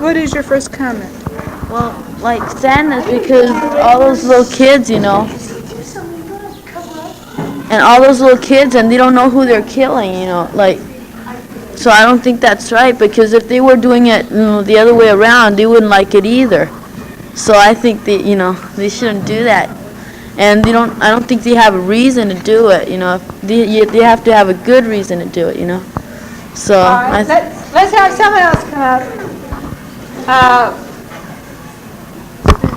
what is your first comment? Well, like sadness because all those little kids, you know, and all those little kids, and they don't know who they're killing, you know, like. So I don't think that's right, because if they were doing it, you know, the other way around, they wouldn't like it either. So I think that, you know, they shouldn't do that. And I don't think they have a reason to do it, you know. They have to have a good reason to do it, you know. So Right, let's have someone else come up.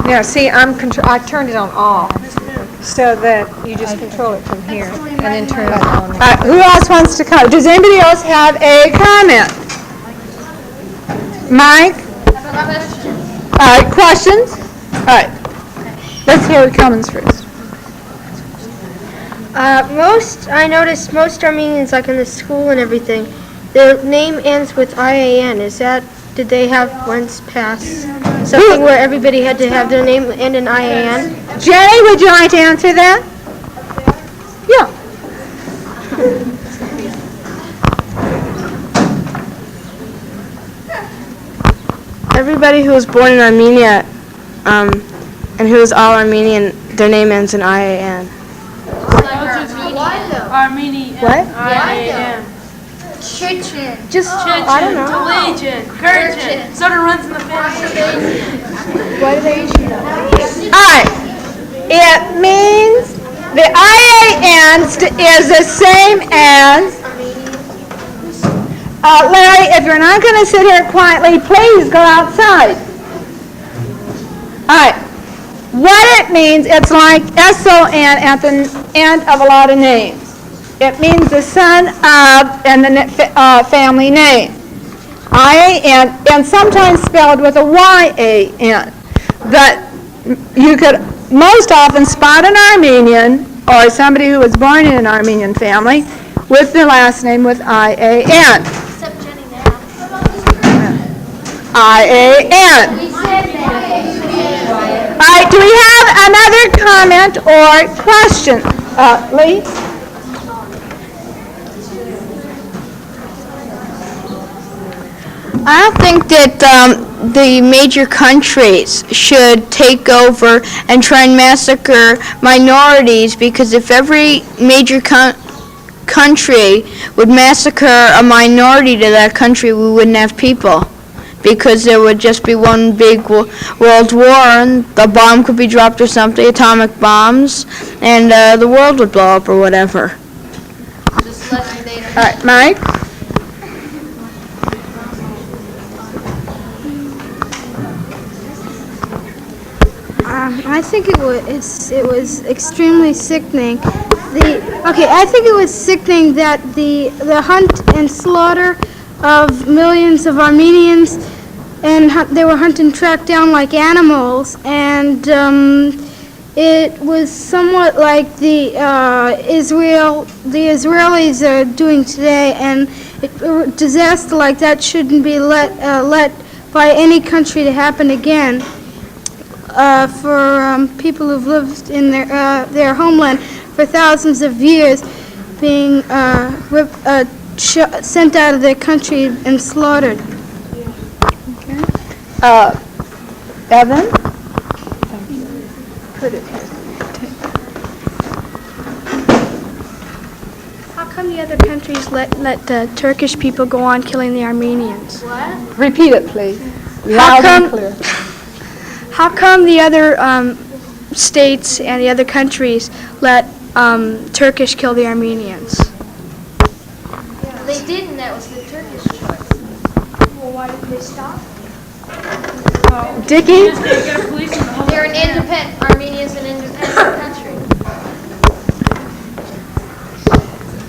Now, see, I turned it on all, so that you just control it from here, and then turn it on. All right, who else wants to come? Does anybody else have a comment? Mike? All right, questions? All right, let's hear the comments first. I noticed most Armenians, like in the school and everything, their name ends with IAN. Did they have once passed something where everybody had to have their name end in IAN? Jenny, would you like to answer that? Yeah. Everybody who was born in Armenia and who is all Armenian, their name ends in IAN. Armenian. What? IAN. Chitjian. Just, I don't know. Legion. Kurchin. Sort of runs in the family. What do they issue? All right. It means the IAN is the same as, Larry, if you're not going to sit here quietly, please go outside. All right. What it means, it's like SON at the end of a lot of names. It means the son of and the family name. IAN, and sometimes spelled with a YAN. But you could most often spot an Armenian or somebody who was born in an Armenian family with their last name with IAN. Except Jenny now. IAN. All right, do we have another comment or question? Lee? I don't think that the major countries should take over and try and massacre minorities, because if every major country would massacre a minority to that country, we wouldn't have people, because there would just be one big world war, and the bomb could be dropped or something, atomic bombs, and the world would blow up or whatever. All right, Mike? I think it was extremely sickening. I think it was sickening that the hunt and slaughter of millions of Armenians, and they were hunted and tracked down like animals, and it was somewhat like the Israelis are doing today, and a disaster like that shouldn't be let by any country to happen again. For people who've lived in their homeland for thousands of years, being sent out of their country and slaughtered. Okay. Evan? Put it here. How come the other countries let the Turkish people go on killing the Armenians? What? Repeat it, please. Loud and clear. How come the other states and the other countries let Turkish kill the Armenians? They didn't. That was the Turkish choice. Well, why didn't they stop? Dickie? They're an independent. Armenia's an independent country.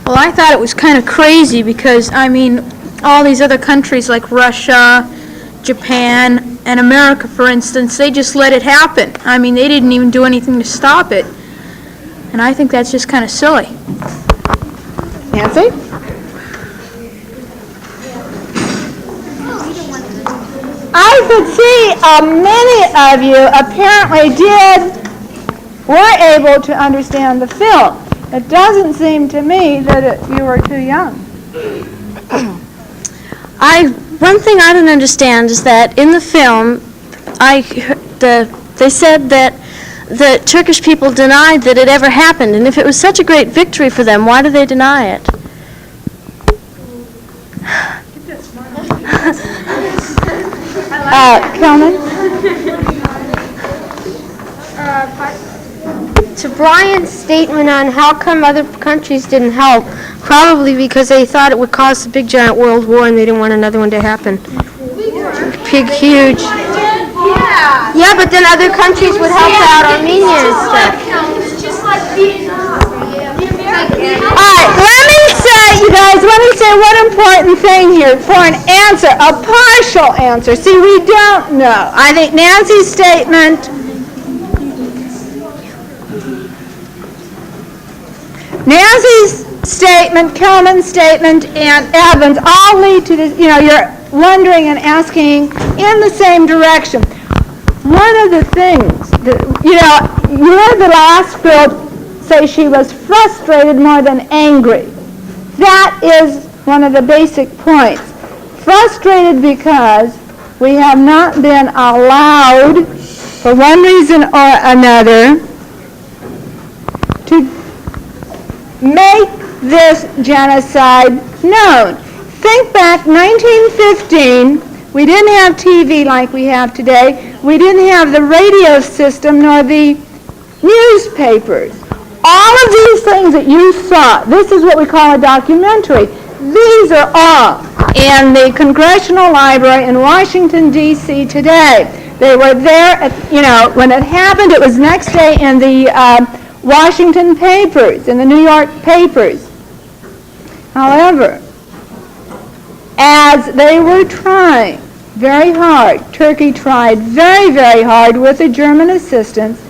Well, I thought it was kind of crazy because, I mean, all these other countries like Russia, Japan, and America, for instance, they just let it happen. I mean, they didn't even do anything to stop it. And I think that's just kind of silly. Nancy? I could see many of you apparently were able to understand the film. It doesn't seem to me that you were too young. I one thing I don't understand is that in the film, they said that the Turkish people denied that it ever happened, and if it was such a great victory for them, why do they deny it? Kelman? To Brian's statement on how come other countries didn't help, probably because they thought it would cause a big giant world war and they didn't want another one to happen. Big, huge. Yeah, but then other countries would help out Armenia and stuff. Alright, let me say one important thing here for an answer, a partial answer. See, we don't know. I think Nancy's statement, Kelman's statement, and Evans all lead to this, you're wondering and asking in the same direction. One of the things, you heard the last girl say she was frustrated more than angry. That is one of the basic points. Frustrated because we have not been allowed, for one reason or another, to make this genocide known. Think back, 1915, we didn't have TV like we have today. We didn't have the radio system nor the newspapers. All of these things that you saw, this is what we call a documentary. These are all in the Congressional Library in Washington, D.C. today. They were there, when it happened, it was next day in the Washington papers, in the New York papers. However, as they were trying very hard, Turkey tried very, very hard with the German assistance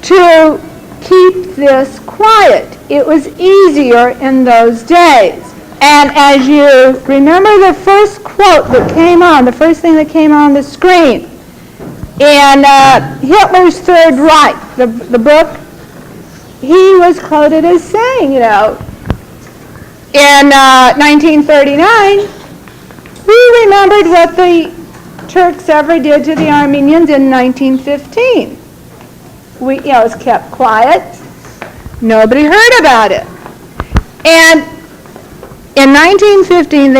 to keep this quiet. It was easier in those days. And as you remember the first quote that came on, the first thing that came on the screen, in Hitler's Third Reich, the book, he was quoted as saying, in 1939, we remembered what the Turks ever did to the Armenians in 1915. It was kept quiet. Nobody heard about it. And in 1915,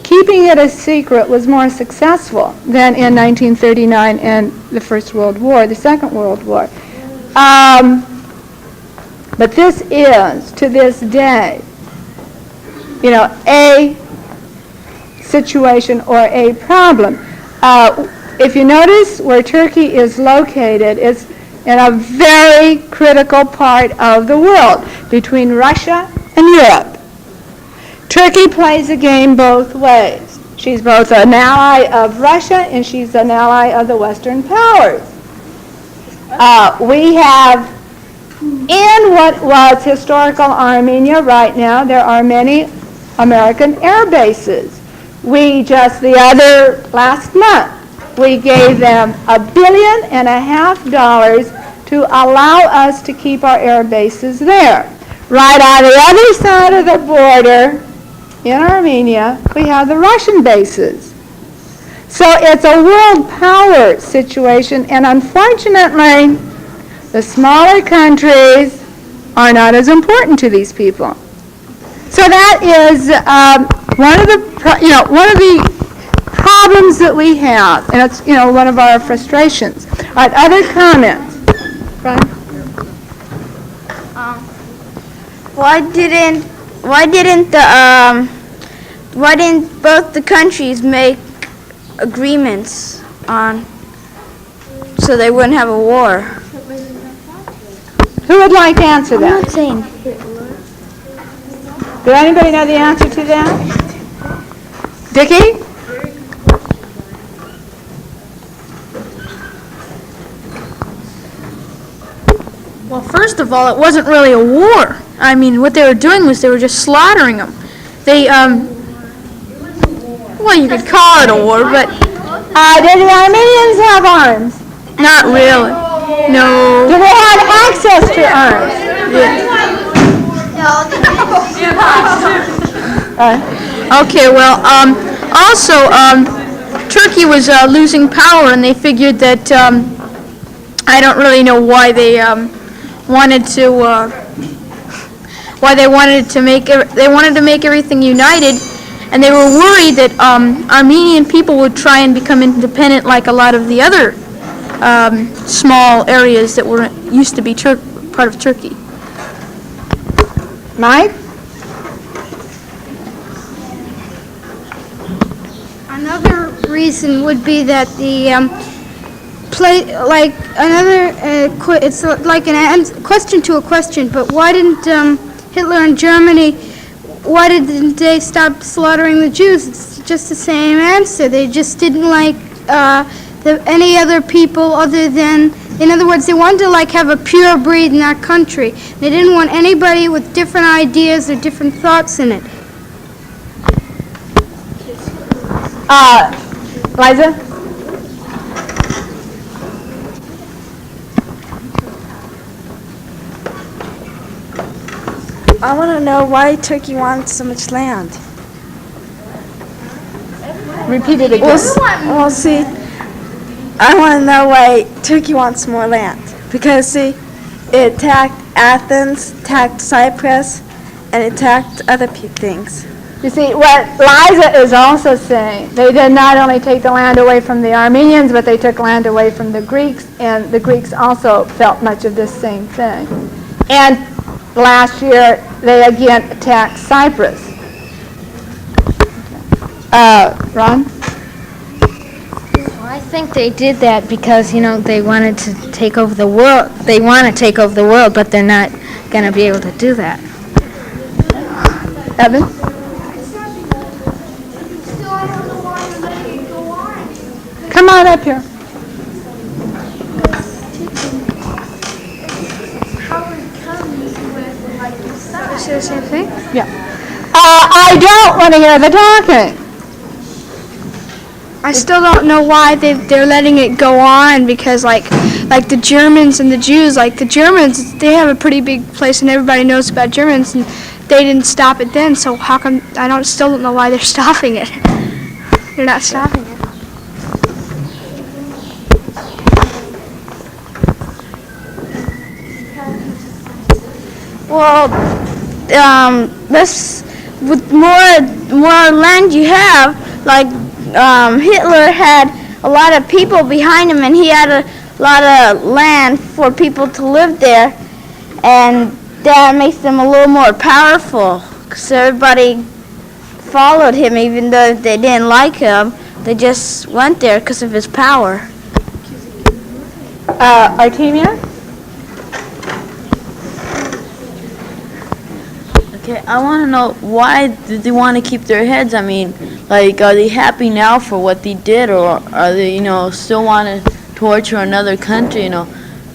keeping it a secret was more successful than in 1939 and the First World War, the Second World War. But this is, to this day, a situation or a problem. If you notice where Turkey is located, it's in a very critical part of the world, between Russia and Europe. Turkey plays a game both ways. She's both an ally of Russia and she's an ally of the Western powers. We have, in what was historical Armenia right now, there are many American air bases. We just last month, we gave them $1.5 billion to allow us to keep our air bases there. Right on the other side of the border in Armenia, we have the Russian bases. So it's a world power situation, and unfortunately, the smaller countries are not as important to these people. So that is one of the problems that we have, and it's one of our frustrations. All right, other comments? Brian? Why didn't both the countries make agreements so they wouldn't have a war? Who would like to answer that? I'm not saying. Does anybody know the answer to that? Dickie? Well, first of all, it wasn't really a war. I mean, what they were doing was they were just slaughtering them. They, well, you could call it a war, but Did the Armenians have arms? not really. No. Do they have access to arms? Okay, well, also, Turkey was losing power, and they figured that, I don't really know why they wanted to, they wanted to make everything united, and they were worried that Armenian people would try and become independent like a lot of the other small areas that were used to be part of Turkey. Mike? Another reason would be that the it's like an question to a question, but why didn't Hitler and Germany, why didn't they stop slaughtering the Jews? It's just the same answer. They just didn't like any other people other than, in other words, they wanted to like have a pure breed in that country. They didn't want anybody with different ideas or different thoughts in it. Liza? I want to know why Turkey wants so much land. Repeat it again. Well, see, I want to know why Turkey wants more land. Because, see, it attacked Athens, attacked Cyprus, and it attacked other things. You see, what Liza is also saying, they did not only take the land away from the Armenians, but they took land away from the Greeks, and the Greeks also felt much of this same thing. And last year, they again attacked Cyprus. Ron? Well, I think they did that because, they wanted to take over the world. They want to take over the world, but they're not going to be able to do that. Evan? Come on up here. Is it the same thing? Yeah. I don't want to hear the talking. I still don't know why they're letting it go on, because like the Germans and the Jews, like the Germans, they have a pretty big place and everybody knows about Germans, and they didn't stop it then, so how come, still don't know why they're stopping it. They're not stopping it. Well, with more land you have, like Hitler had a lot of people behind him, and he had a lot of land for people to live there, and that makes them a little more powerful, because everybody followed him, even though they didn't like him. They just went there because of his power. Artemia? Okay, I want to know, why did they want to keep their heads? I mean, like, are they happy now for what they did, or are they, still want to torture another country,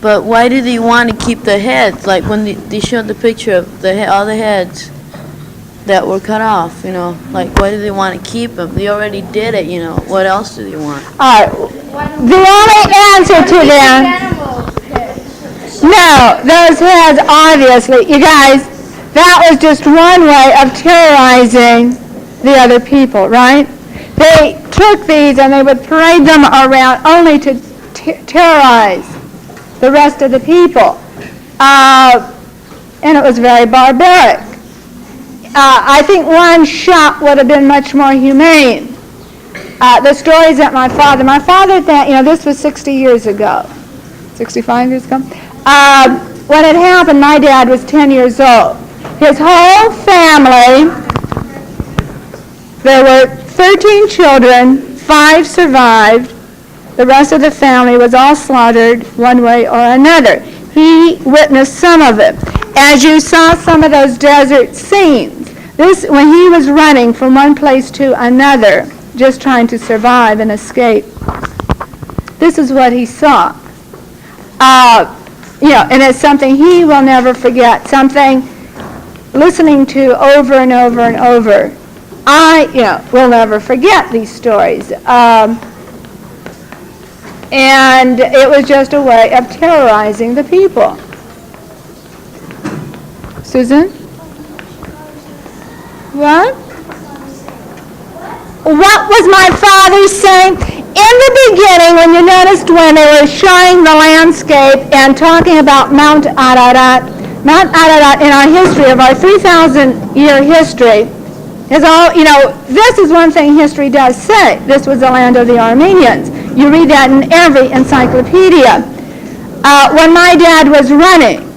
But why do they want to keep the heads? Like when they showed the picture of all the heads that were cut off, Like, why do they want to keep them? They already did it, What else do they want? All right. The only answer to them... No, those heads, obviously, you guys, that was just one way of terrorizing the other people, right? They took these and they would parade them around only to terrorize the rest of the people. And it was very barbaric. I think one shot would have been much more humane. The stories that my father, this was 60 years ago, 65 years ago. When it happened, my dad was 10 years old. His whole family, there were 13 children, 5 survived. The rest of the family was all slaughtered one way or another. He witnessed some of it. As you saw some of those desert scenes, when he was running from one place to another, just trying to survive and escape, this is what he saw. And it's something he will never forget, something listening to over and over and over. I will never forget these stories. And it was just a way of terrorizing the people. Susan? What? what was my father saying? In the beginning, when you noticed when they were showing the landscape and talking about Mount Ararat in our history, of our 3,000-year history, is all, this is one thing history does say. This was the land of the Armenians. You read that in every encyclopedia. When my dad was running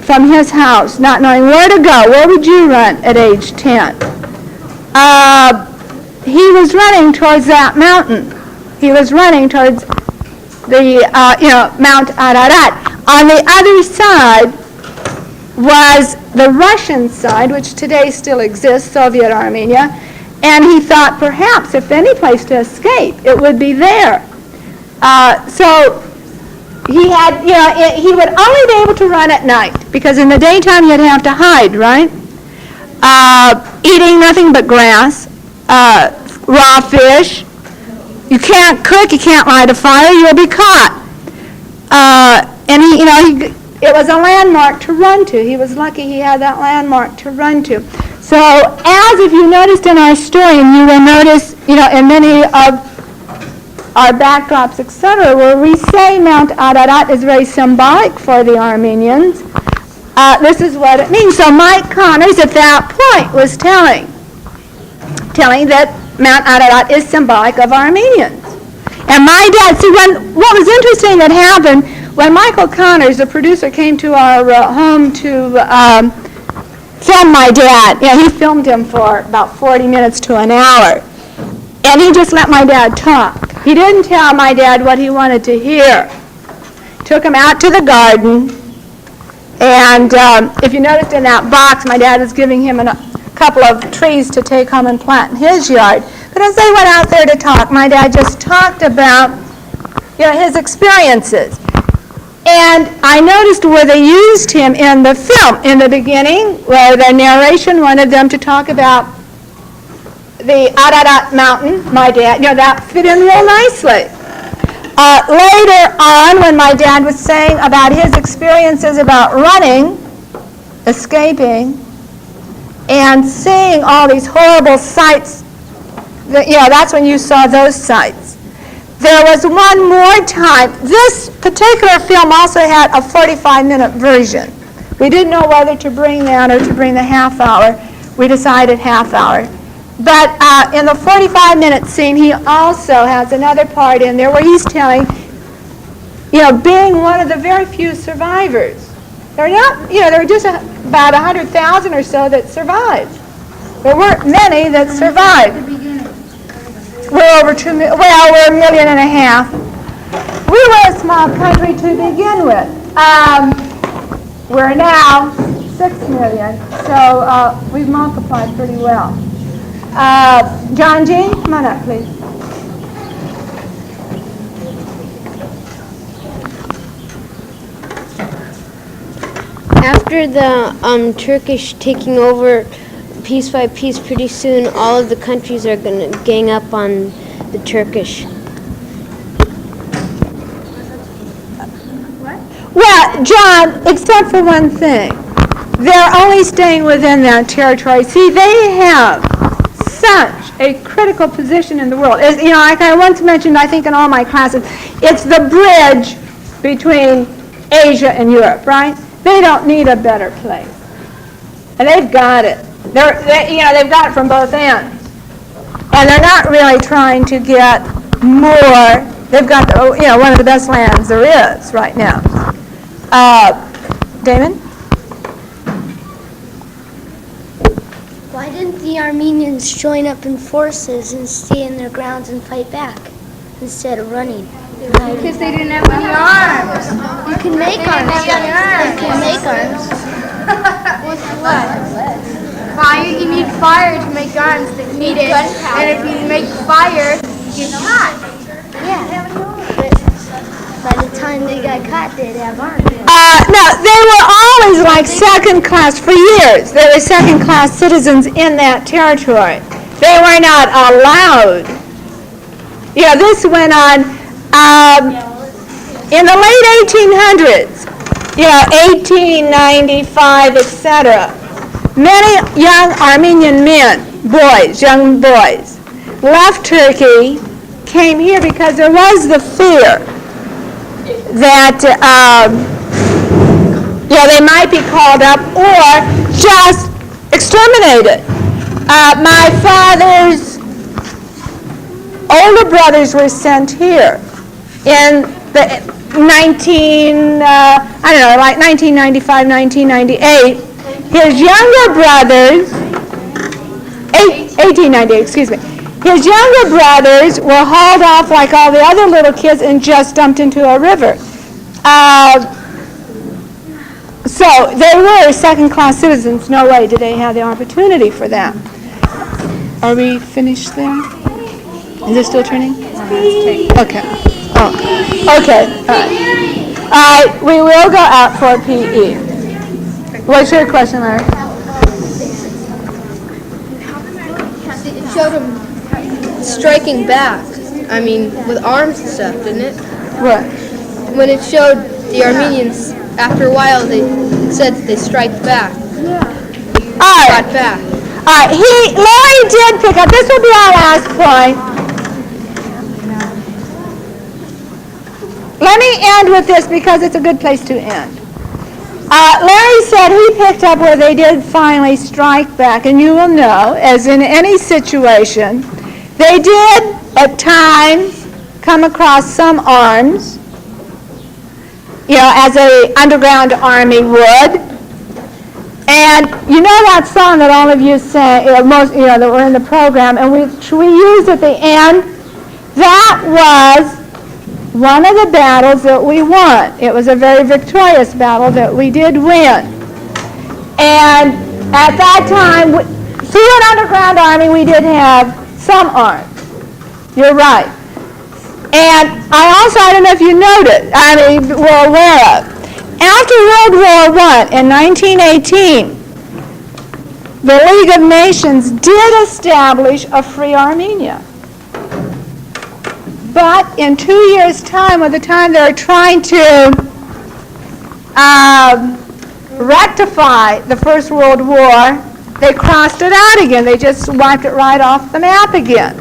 from his house, not knowing where to go, where would you run at age 10? He was running towards that mountain. He was running towards the, Mount Ararat. On the other side was the Russian side, which today still exists, Soviet Armenia, and he thought perhaps if any place to escape, it would be there. So he had, he would only be able to run at night, because in the daytime you'd have to hide, right? Eating nothing but grass, raw fish. You can't cook, you can't light a fire, you'll be caught. And it was a landmark to run to. He was lucky he had that landmark to run to. So as if you noticed in our story, and you will notice, in many of our backdrops, etc., where we say Mount Ararat is very symbolic for the Armenians, this is what it means. So Mike Connors at that point was telling that Mount Ararat is symbolic of Armenians. And my dad, what was interesting that happened, when Michael Connors, the producer, came to our home to film my dad, he filmed him for about 40 minutes to an hour. And he just let my dad talk. He didn't tell my dad what he wanted to hear. Took him out to the garden, and if you noticed in that box, my dad was giving him a couple of trees to take home and plant in his yard. But as they went out there to talk, my dad just talked about his experiences. And I noticed where they used him in the film in the beginning, where the narration wanted them to talk about the Ararat mountain, my dad, that fit in real nicely. Later on, when my dad was saying about his experiences about running, escaping, and seeing all these horrible sights, that's when you saw those sights. There was one more time. This particular film also had a 45-minute version. We didn't know whether to bring that or to bring the half hour. We decided half hour. But in the 45-minute scene, he also has another part in there where he's telling, being one of the very few survivors. There were just about 100,000 or so that survived. There weren't many that survived. We're over 2 million. Well, we're 1.5 million. We were a small country to begin with. We're now 6 million, so we've multiplied pretty well. John G., come on up, please. After the Turkish taking over piece by piece, pretty soon all of the countries are going to gang up on the Turkish. Well, John, except for one thing. They're only staying within that territory. See, they have such a critical position in the world. Like I once mentioned, I think in all my classes, it's the bridge between Asia and Europe, right? They don't need a better place. And they've got it. They've got it from both ends. And they're not really trying to get more. They've got, one of the best lands there is right now. Damon? Why didn't the Armenians join up in forces and stay in their grounds and fight back instead of running? Because they didn't have any arms. You can make arms. You can make arms. With what? Fire. You need fire to make arms that heat it. And if you make fire, you get hot. Yeah. But by the time they got caught, they'd have arms. No, they were always like second class for years. They were second class citizens in that territory. They were not allowed. This went on in the late 1800s, 1895, etc. Many young Armenian men, young boys, left Turkey came here because there was the fear that they might be called up or just exterminated. My father's older brothers were sent here in the 1995, 1998. His younger brothers, 1898, excuse me. His younger brothers were hauled off like all the other little kids and just dumped into a river. So they were second-class citizens. No way did they have the opportunity for that. Are we finished there? Is it still turning? Okay. Oh. Okay. All right. We will go out for PE. What's your question, Larry? It showed them striking back. I mean, with arms and stuff, didn't it? What? When it showed the Armenians, after a while, they said that they strike back. Got back. All right. Larry did pick up. This will be our last point. Let me end with this because it's a good place to end. Larry said he picked up where they did finally strike back, and you will know, as in any situation, they did at times come across some arms, as an underground army would. And you know that song that all of you sang, most, that were in the program, and which we used at the end? That was one of the battles that we won. It was a very victorious battle that we did win. And at that time, through an underground army, we did have some arms. You're right. And I don't know if you noted, were aware of, after World War I in 1918, the League of Nations did establish a free Armenia. But in 2 years' time, by the time they're trying to rectify the First World War, they crossed it out again. They just wiped it right off the map again.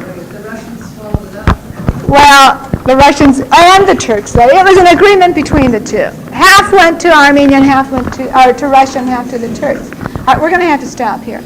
Well, the Russians and the Turks, though, it was an agreement between the two. Half went to Armenia, and half went to Russia, and half to the Turks. All right, we're going to have to stop here.